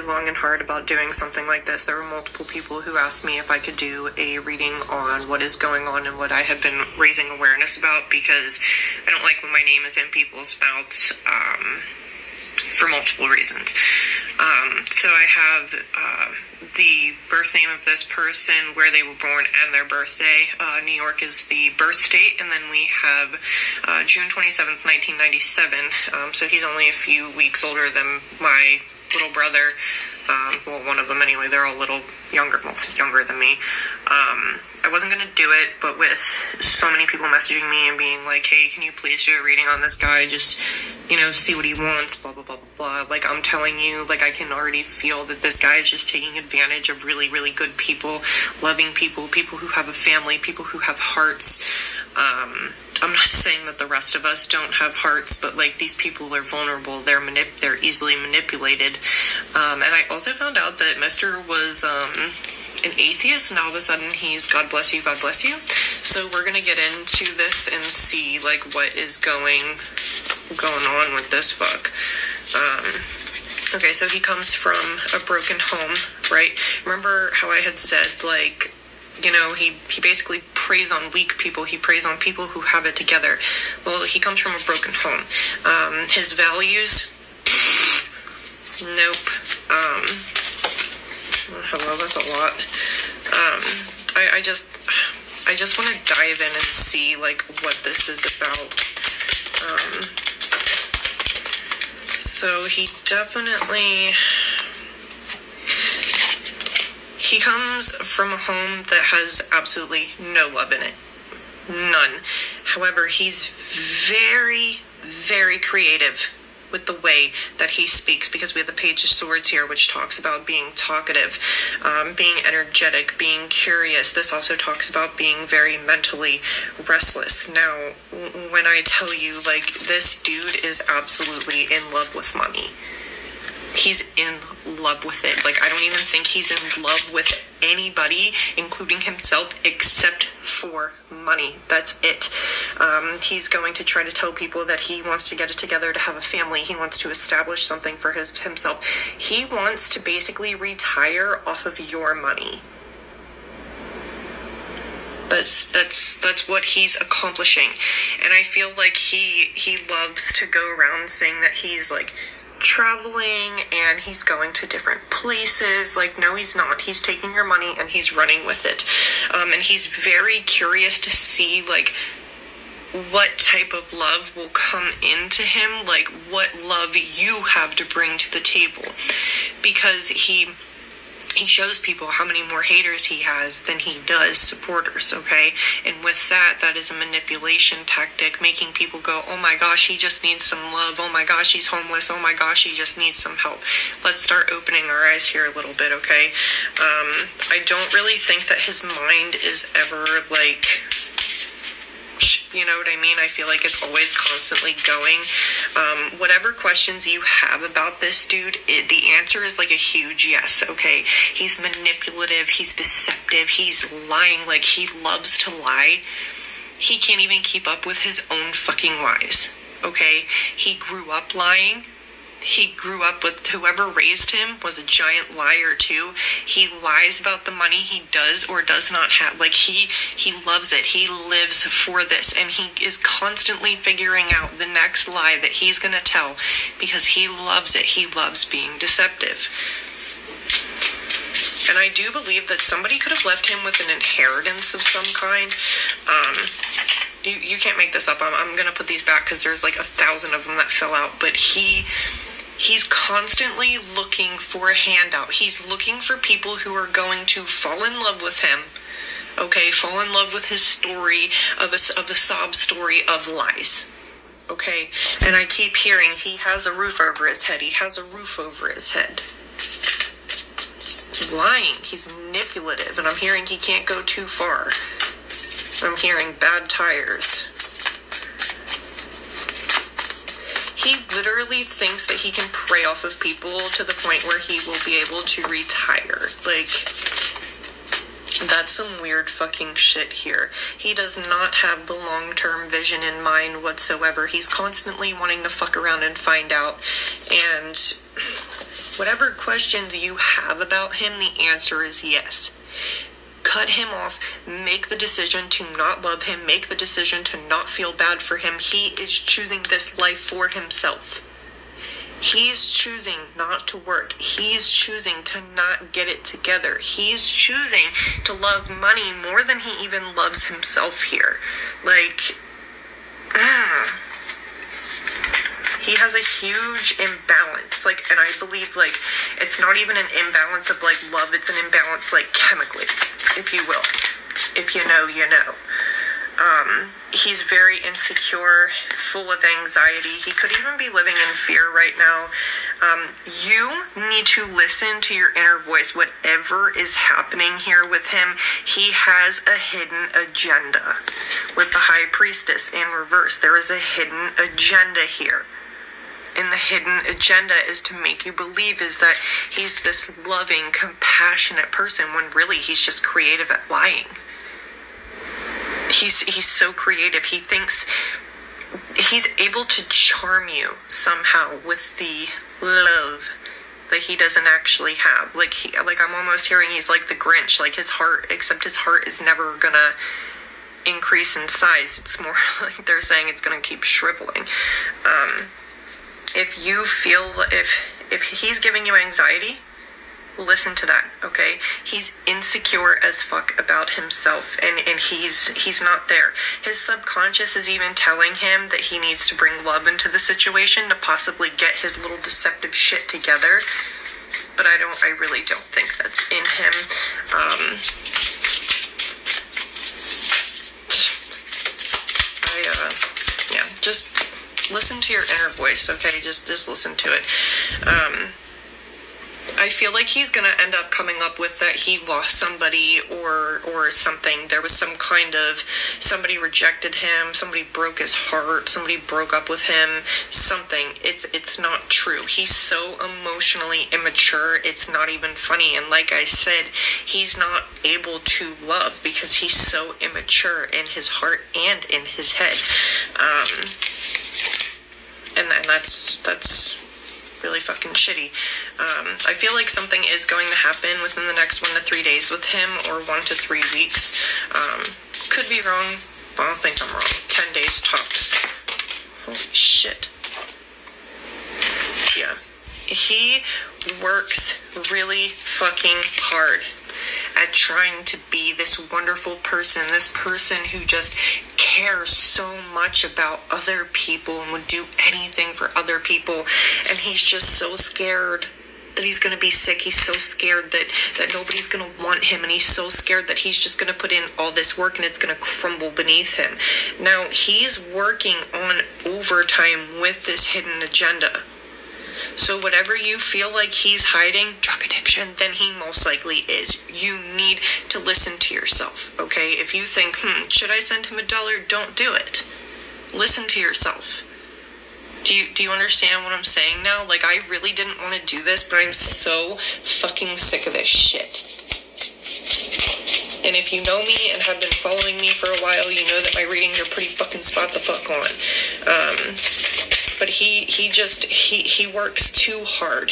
long and hard about doing something like this. There were multiple people who asked me if I could do a reading on what is going on and what I have been raising awareness about, because I don't like when my name is in people's mouths, for multiple reasons. So I have the birth name of this person, where they were born, and their birthday. New York is the birth state, and then we have June 27th, 1997. So he's only a few weeks older than my little brother. Well, one of them anyway. They're all a little younger than me. I wasn't going to do it, but with so many people messaging me and being like, hey, can you please do a reading on this guy? Just, see what he wants, blah, blah, blah, blah, blah. Like, I'm telling you, like, I can already feel that this guy is just taking advantage of really, really good people, loving people, people who have a family, people who have hearts. I'm not saying that the rest of us don't have hearts, but, like, these people are vulnerable. They're easily manipulated. And I also found out that Mr. was, an atheist, and all of a sudden he's God bless you, God bless you. So we're gonna get into this and see, like, what is going on with this fuck. Okay, so he comes from a broken home, right? Remember how I had said, like, he basically preys on weak people. He preys on people who have it together. Well, he comes from a broken home. His values, nope. Hello, that's a lot. I just want to dive in and see, like, what this is about. So he comes from a home that has absolutely no love in it. None. However, he's very, very creative with the way that he speaks, because we have the Page of Swords here, which talks about being talkative, being energetic, being curious. This also talks about being very mentally restless. Now, when I tell you, like, this dude is absolutely in love with money. He's in love with it. Like, I don't even think he's in love with anybody, including himself, except for money. That's it. He's going to try to tell people that he wants to get it together to have a family. He wants to establish something for himself. He wants to basically retire off of your money. That's what he's accomplishing. And I feel like he loves to go around saying that he's, like, traveling and he's going to different places. Like, no, he's not. He's taking your money and he's running with it. And he's very curious to see, like, what type of love will come into him, like, what love you have to bring to the table. Because he shows people how many more haters he has than he does supporters, okay? And with that is a manipulation tactic, making people go, oh my gosh, he just needs some love. Oh my gosh, he's homeless. Oh my gosh, he just needs some help. Let's start opening our eyes here a little bit, okay? I don't really think that his mind is ever, like, you know what I mean? I feel like it's always constantly going. Whatever questions you have about this dude, the answer is like a huge yes, okay? He's manipulative, he's deceptive, he's lying, like, he loves to lie. He can't even keep up with his own fucking lies, okay? He grew up lying. He grew up with whoever raised him was a giant liar too. He lies about the money he does or does not have. Like, he loves it. He lives for this, and he is constantly figuring out the next lie that he's gonna tell, because he loves it. He loves being deceptive. And I do believe that somebody could have left him with an inheritance of some kind. You can't make this up. I'm gonna put these back because there's like 1,000 of them that fell out. But he's constantly looking for a handout. He's looking for people who are going to fall in love with him. Okay, fall in love with his story of a sob story of lies. Okay, and I keep hearing he has a roof over his head. He has a roof over his head. He's lying. He's manipulative, and I'm hearing he can't go too far. I'm hearing bad tires. He literally thinks that he can prey off of people to the point where he will be able to retire. Like, that's some weird fucking shit here. He does not have the long-term vision in mind whatsoever. He's constantly wanting to fuck around and find out. And whatever questions you have about him, the answer is yes. Cut him off, make the decision to not love him, make the decision to not feel bad for him. He is choosing this life for himself. He's choosing not to work. He's choosing to not get it together. He's choosing to love money more than he even loves himself here. Like, he has a huge imbalance. Like, and I believe, like, it's not even an imbalance of, like, love. It's an imbalance, like, chemically, if you will. If you know, you know. He's very insecure, full of anxiety. He could even be living in fear right now. You need to listen to your inner voice. Whatever is happening here with him, he has a hidden agenda. With the High Priestess in reverse, there is a hidden agenda here. And the hidden agenda is to make you believe is that he's this loving, compassionate person, when really he's just creative at lying. He's so creative. He thinks he's able to charm you somehow with the love that he doesn't actually have. Like I'm almost hearing he's like the Grinch, like his heart, except his heart is never gonna increase in size. It's more like they're saying it's gonna keep shriveling. If you feel, if he's giving you anxiety, listen to that, okay? He's insecure as fuck about himself, and he's not there. His subconscious is even telling him that he needs to bring love into the situation to possibly get his little deceptive shit together. But I really don't think that's in him. Just listen to your inner voice, okay? Just listen to it. I feel like he's gonna end up coming up with that he lost somebody or something. There was some kind of, somebody rejected him, somebody broke his heart, somebody broke up with him, something. It's not true. He's so emotionally immature, it's not even funny. And like I said, he's not able to love because he's so immature in his heart and in his head. And that's really fucking shitty. I feel like something is going to happen within the next 1 to 3 days with him, or 1 to 3 weeks. Could be wrong. I don't think I'm wrong. 10 days tops. Holy shit. Yeah. He works really fucking hard at trying to be this wonderful person, this person who just cares so much about other people and would do anything for other people. And he's just so scared that he's going to be sick. He's so scared that nobody's going to want him. And he's so scared that he's just going to put in all this work and it's going to crumble beneath him. Now, he's working on overtime with this hidden agenda. So whatever you feel like he's hiding, drug addiction, then he most likely is. You need to listen to yourself, okay? If you think, should I send him $1? Don't do it. Listen to yourself. Do you understand what I'm saying now? Like, I really didn't want to do this, but I'm so fucking sick of this shit. And if you know me and have been following me for a while, you know that my readings are pretty fucking spot the fuck on. But he works too hard.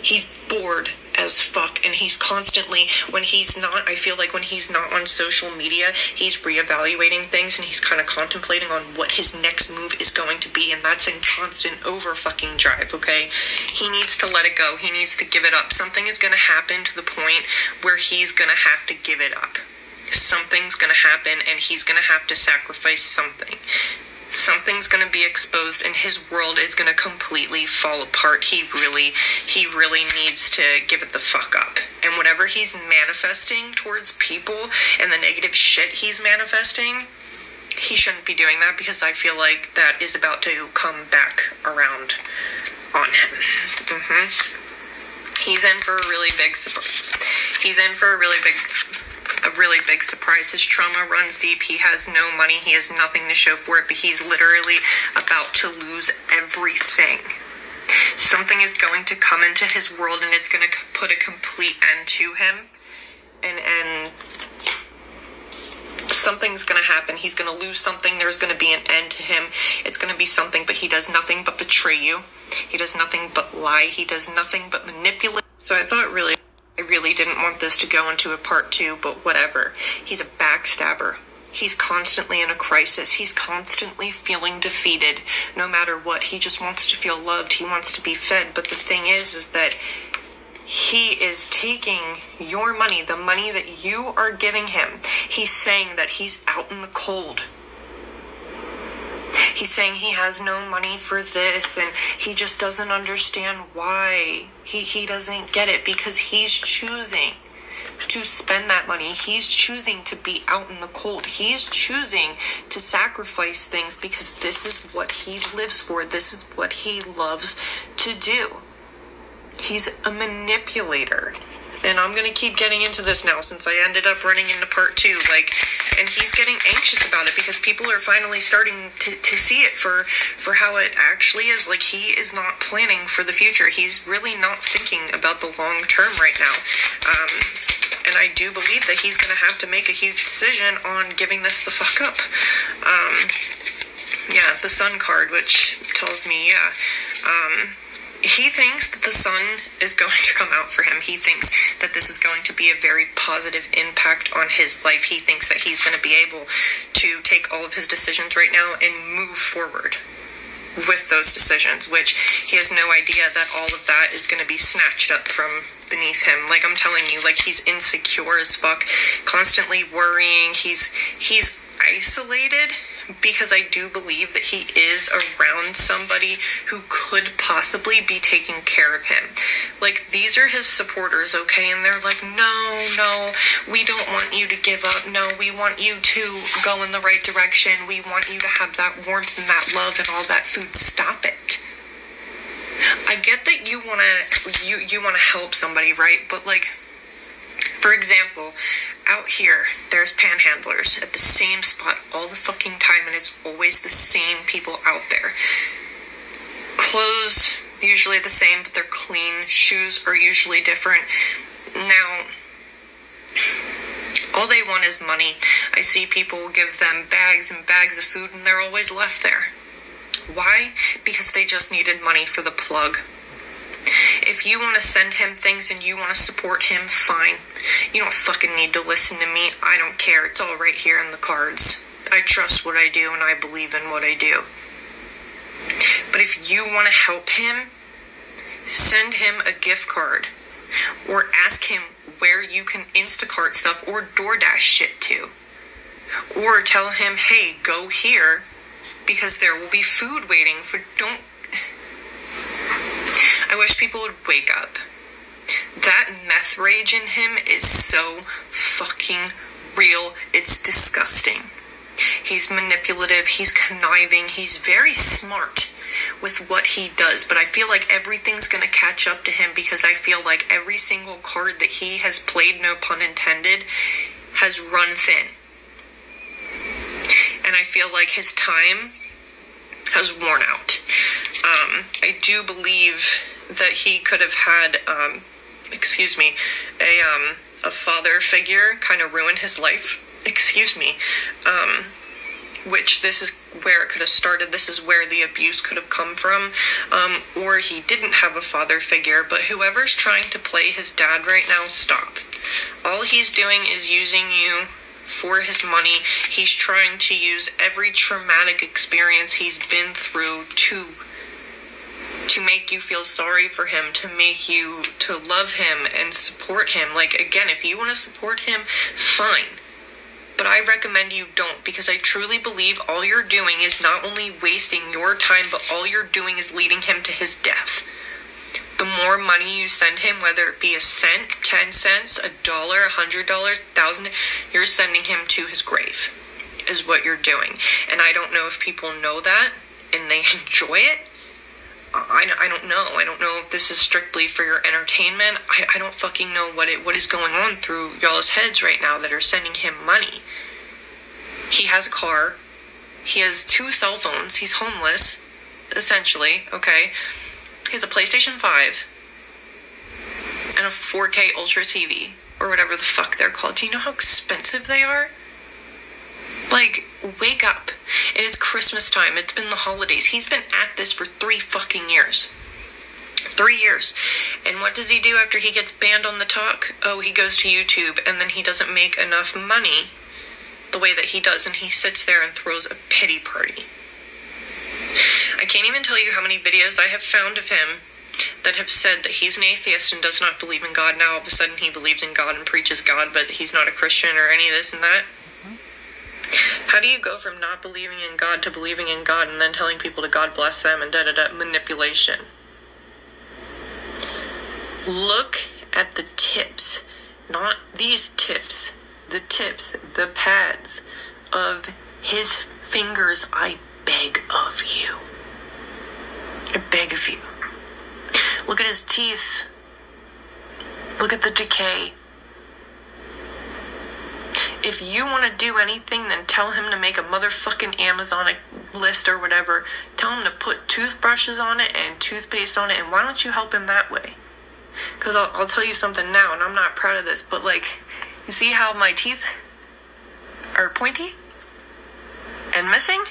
He's bored as fuck, and he's constantly, I feel like when he's not on social media, he's reevaluating things, and he's kind of contemplating on what his next move is going to be, and that's in constant over fucking drive, okay? He needs to let it go. He needs to give it up. Something is going to happen to the point where he's going to have to give it up. Something's going to happen, and he's going to have to sacrifice something. Something's going to be exposed, and his world is going to completely fall apart. He really needs to give it the fuck up. And whatever he's manifesting towards people and the negative shit he's manifesting, he shouldn't be doing that, because I feel like that is about to come back around on him. He's in for a really big surprise. A really big surprise. His trauma runs deep. He has no money. He has nothing to show for it, but he's literally about to lose everything. Something is going to come into his world, and it's going to put a complete end to him. And something's going to happen. He's going to lose something. There's going to be an end to him. It's going to be something, but he does nothing but betray you. He does nothing but lie. He does nothing but manipulate. So I really didn't want this to go into a part 2, but whatever. He's a backstabber. He's constantly in a crisis. He's constantly feeling defeated. No matter what, he just wants to feel loved. He wants to be fed. But the thing is that he is taking your money, the money that you are giving him. He's saying that he's out in the cold. He's saying he has no money for this, and he just doesn't understand why. He doesn't get it, because he's choosing to spend that money. He's choosing to be out in the cold. He's choosing to sacrifice things because this is what he lives for. This is what he loves to do. He's a manipulator. And I'm going to keep getting into this now since I ended up running into part 2. And he's getting anxious about it because people are finally starting to see it for how it actually is. He is not planning for the future. He's really not thinking about the long term right now. And I do believe that he's going to have to make a huge decision on giving this the fuck up. The sun card, which tells me, he thinks that the sun is going to come out for him. He thinks that this is going to be a very positive impact on his life. He thinks that he's going to be able to take all of his decisions right now and move forward with those decisions, which he has no idea that all of that is going to be snatched up from beneath him. I'm telling you, he's insecure as fuck, constantly worrying. He's isolated because I do believe that he is around somebody who could possibly be taking care of him. These are his supporters, okay? And they're like, no, we don't want you to give up. No, we want you to go in the right direction. We want you to have that warmth and that love and all that food. Stop it. I get that you want to help somebody, right? But for example, out here, there's panhandlers at the same spot all the fucking time, and it's always the same people out there. Clothes, usually the same, but they're clean. Shoes are usually different. Now, all they want is money. I see people give them bags and bags of food, and they're always left there. Why? Because they just needed money for the plug. If you want to send him things and you want to support him, fine. You don't fucking need to listen to me. I don't care. It's all right here in the cards. I trust what I do and I believe in what I do. But if you want to help him, send him a gift card. Or ask him where you can Instacart stuff or DoorDash shit to. Or tell him, hey, go here because there will be food waiting for... I wish people would wake up. That meth rage in him is so fucking real. It's disgusting. He's manipulative. He's conniving. He's very smart with what he does. But I feel like everything's going to catch up to him because I feel like every single card that he has played, no pun intended, has run thin. And I feel like his time has worn out. I do believe that he could have had, a father figure kind of ruin his life. Which this is where it could have started. This is where the abuse could have come from. Or he didn't have a father figure, but whoever's trying to play his dad right now, stop. All he's doing is using you for his money. He's trying to use every traumatic experience he's been through to make you feel sorry for him, to make you to love him and support him. Again, if you want to support him, fine. But I recommend you don't, because I truly believe all you're doing is not only wasting your time, but all you're doing is leading him to his death. The more money you send him, whether it be a cent, 10 cents, $1, $100, $1,000, you're sending him to his grave, is what you're doing. And I don't know if people know that and they enjoy it. I don't know. I don't know if this is strictly for your entertainment. I don't fucking know what is going on through y'all's heads right now that are sending him money. He has a car. He has 2 cell phones. He's homeless, essentially, okay? He has a PlayStation 5 and a 4K Ultra TV, or whatever the fuck they're called. Do you know how expensive they are? Like, wake up. It is Christmas time. It's been the holidays. He's been at this for 3 fucking years. 3 years. And what does he do after he gets banned on the talk? Oh, he goes to YouTube, and then he doesn't make enough money the way that he does, and he sits there and throws a pity party. I can't even tell you how many videos I have found of him that have said that he's an atheist and does not believe in God. Now all of a sudden he believes in God and preaches God, but he's not a Christian or any of this and that. How do you go from not believing in God to believing in God and then telling people to God bless them and da-da-da? Manipulation. Look at the tips, not these tips, the pads of his fingers. I beg of you. I beg of you. Look at his teeth. Look at the decay. If you want to do anything, then tell him to make a motherfucking Amazon list or whatever. Tell him to put toothbrushes on it and toothpaste on it, and why don't you help him that way? Because I'll tell you something now, and I'm not proud of this, but like, you see how my teeth are pointy and missing?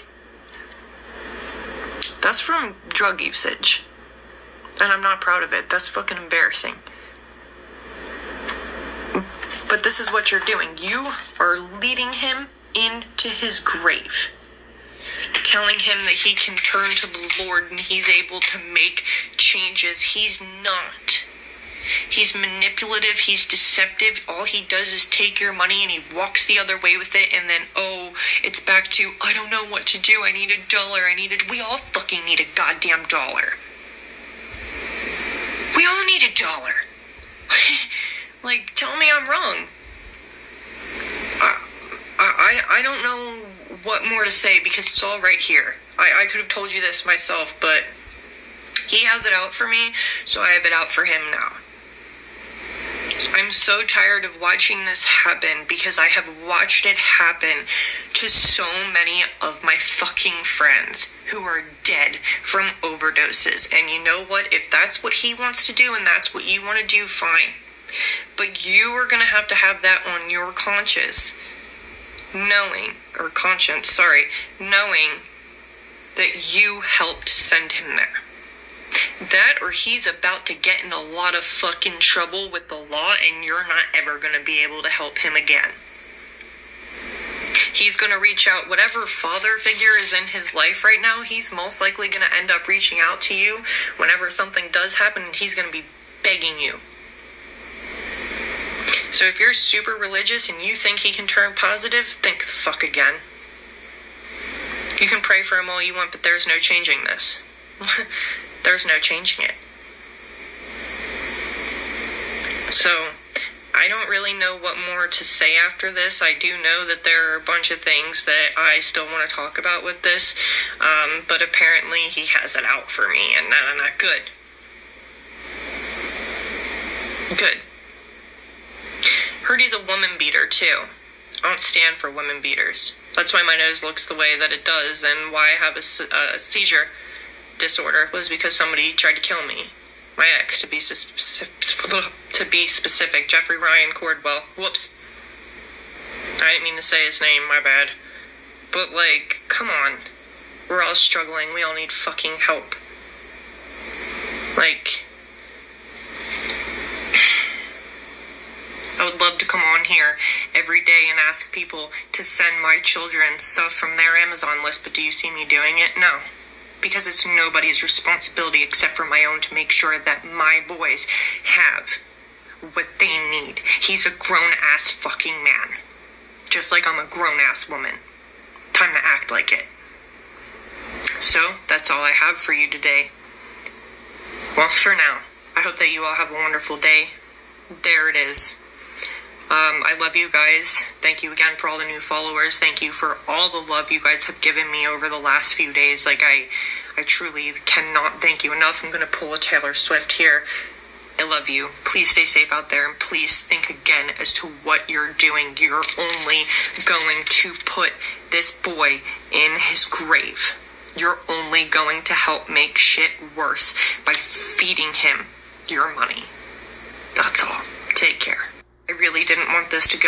That's from drug usage. And I'm not proud of it. That's fucking embarrassing. But this is what you're doing. You are leading him into his grave. Telling him that he can turn to the Lord and he's able to make changes. He's not. He's manipulative. He's deceptive. All he does is take your money and he walks the other way with it. And then, oh, it's back to, I don't know what to do. I need $1. We all fucking need a goddamn dollar. We all need $1. Like, tell me I'm wrong. I don't know what more to say because it's all right here. I could have told you this myself, but he has it out for me, so I have it out for him now. I'm so tired of watching this happen because I have watched it happen to so many of my fucking friends who are dead from overdoses. And you know what? If that's what he wants to do and that's what you want to do, fine. But you are going to have that on your conscience, knowing that you helped send him there. That or he's about to get in a lot of fucking trouble with the law and you're not ever going to be able to help him again. He's going to reach out, whatever father figure is in his life right now, he's most likely going to end up reaching out to you whenever something does happen, and he's going to be begging you. So if you're super religious and you think he can turn positive, think the fuck again. You can pray for him all you want, but there's no changing this. There's no changing it. So, I don't really know what more to say after this. I do know that there are a bunch of things that I still want to talk about with this, but apparently he has it out for me, and not good. Good. Heard he's a woman beater, too. I don't stand for women beaters. That's why my nose looks the way that it does, and why I have a seizure disorder was because somebody tried to kill me. My ex, to be specific, Jeffrey Ryan Cordwell. Whoops. I didn't mean to say his name, my bad. But, like, come on. We're all struggling. We all need fucking help. Like, I would love to come on here every day and ask people to send my children stuff from their Amazon list, but do you see me doing it? No. Because it's nobody's responsibility except for my own to make sure that my boys have what they need. He's a grown-ass fucking man. Just like I'm a grown-ass woman. Time to act like it. So, that's all I have for you today. Well, for now, I hope that you all have a wonderful day. There it is. I love you guys. Thank you again for all the new followers. Thank you for all the love you guys have given me over the last few days. Like, I truly cannot thank you enough. I'm going to pull a Taylor Swift here. I love you. Please stay safe out there, and please think again as to what you're doing. You're only going to put this boy in his grave. You're only going to help make shit worse by feeding him your money. That's all. Take care. I really didn't want this to go